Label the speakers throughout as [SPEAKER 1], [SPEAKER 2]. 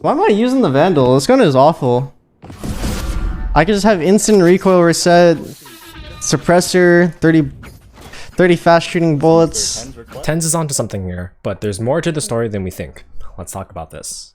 [SPEAKER 1] Why am I using the Vandal? This gun is awful. I can just have instant recoil reset, suppressor, 30 fast shooting bullets.
[SPEAKER 2] Tens is onto something here, but there's more to the story than we think. Let's talk about this.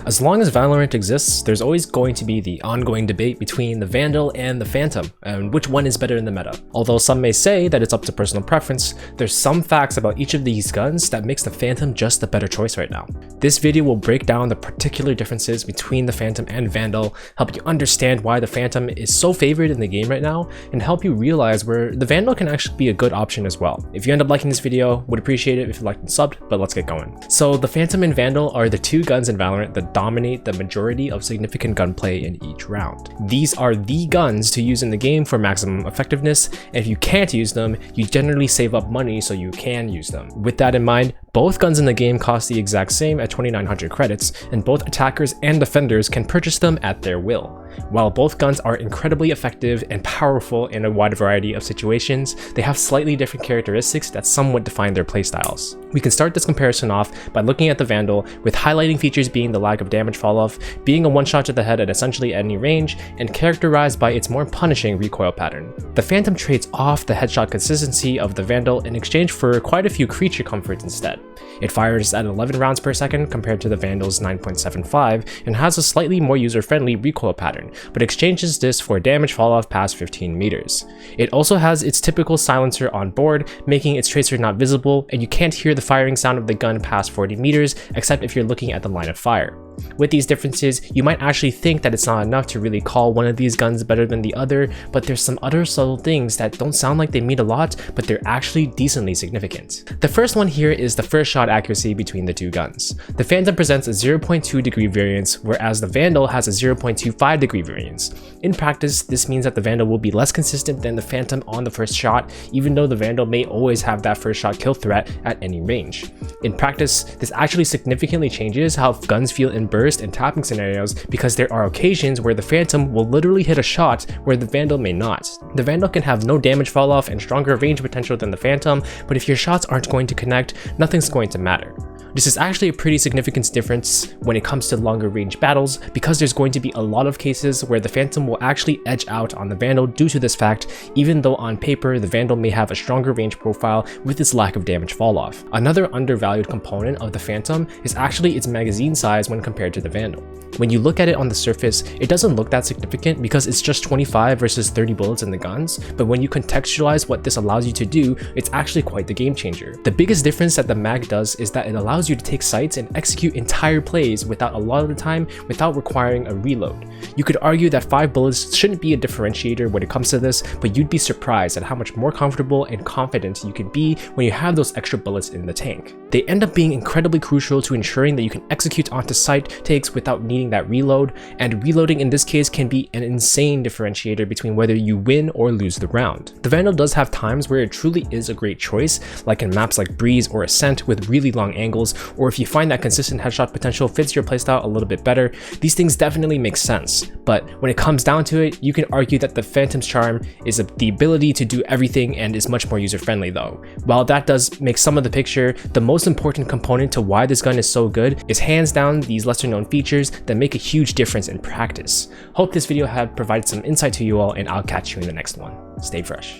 [SPEAKER 2] As long as Valorant exists, there's always going to be the ongoing debate between the Vandal and the Phantom, and which one is better in the meta. Although some may say that it's up to personal preference, there's some facts about each of these guns that makes the Phantom just the better choice right now. This video will break down the particular differences between the Phantom and Vandal, help you understand why the Phantom is so favored in the game right now, and help you realize where the Vandal can actually be a good option as well. If you end up liking this video, would appreciate it if you liked and subbed, but let's get going. So the Phantom and Vandal are the two guns in Valorant that dominate the majority of significant gunplay in each round. These are the guns to use in the game for maximum effectiveness, and if you can't use them, you generally save up money so you can use them. With that in mind, both guns in the game cost the exact same at 2,900 credits, and both attackers and defenders can purchase them at their will. While both guns are incredibly effective and powerful in a wide variety of situations, they have slightly different characteristics that somewhat define their playstyles. We can start this comparison off by looking at the Vandal, with highlighting features being the lack of damage falloff, being a one-shot to the head at essentially any range, and characterized by its more punishing recoil pattern. The Phantom trades off the headshot consistency of the Vandal in exchange for quite a few creature comforts instead. It fires at 11 rounds per second compared to the Vandal's 9.75 and has a slightly more user-friendly recoil pattern, but exchanges this for damage falloff past 15 meters. It also has its typical silencer on board, making its tracer not visible, and you can't hear the firing sound of the gun past 40 meters except if you're looking at the line of fire. With these differences, you might actually think that it's not enough to really call one of these guns better than the other, but there's some other subtle things that don't sound like they mean a lot, but they're actually decently significant. The first one here is the first shot accuracy between the two guns. The Phantom presents a 0.2 degree variance, whereas the Vandal has a 0.25 degree variance. In practice, this means that the Vandal will be less consistent than the Phantom on the first shot, even though the Vandal may always have that first shot kill threat at any range. In practice, this actually significantly changes how guns feel in burst and tapping scenarios, because there are occasions where the Phantom will literally hit a shot where the Vandal may not. The Vandal can have no damage falloff and stronger range potential than the Phantom, but if your shots aren't going to connect, nothing's going to matter. This is actually a pretty significant difference when it comes to longer range battles, because there's going to be a lot of cases where the Phantom will actually edge out on the Vandal due to this fact, even though on paper the Vandal may have a stronger range profile with its lack of damage falloff. Another undervalued component of the Phantom is actually its magazine size when compared to the Vandal. When you look at it on the surface, it doesn't look that significant because it's just 25 versus 30 bullets in the guns, but when you contextualize what this allows you to do, it's actually quite the game changer. The biggest difference that the mag does is that it allows you to take sights and execute entire plays without a lot of the time without requiring a reload. You could argue that 5 bullets shouldn't be a differentiator when it comes to this, but you'd be surprised at how much more comfortable and confident you can be when you have those extra bullets in the tank. They end up being incredibly crucial to ensuring that you can execute onto sight takes without needing that reload, and reloading in this case can be an insane differentiator between whether you win or lose the round. The Vandal does have times where it truly is a great choice, like in maps like Breeze or Ascent with really long angles, or if you find that consistent headshot potential fits your playstyle a little bit better. These things definitely make sense, but when it comes down to it, you can argue that the Phantom's charm is the ability to do everything and is much more user-friendly though. While that does make some of the picture, the most important component to why this gun is so good is hands down these lesser known features that make a huge difference in practice. Hope this video had provided some insight to you all, and I'll catch you in the next one. Stay fresh.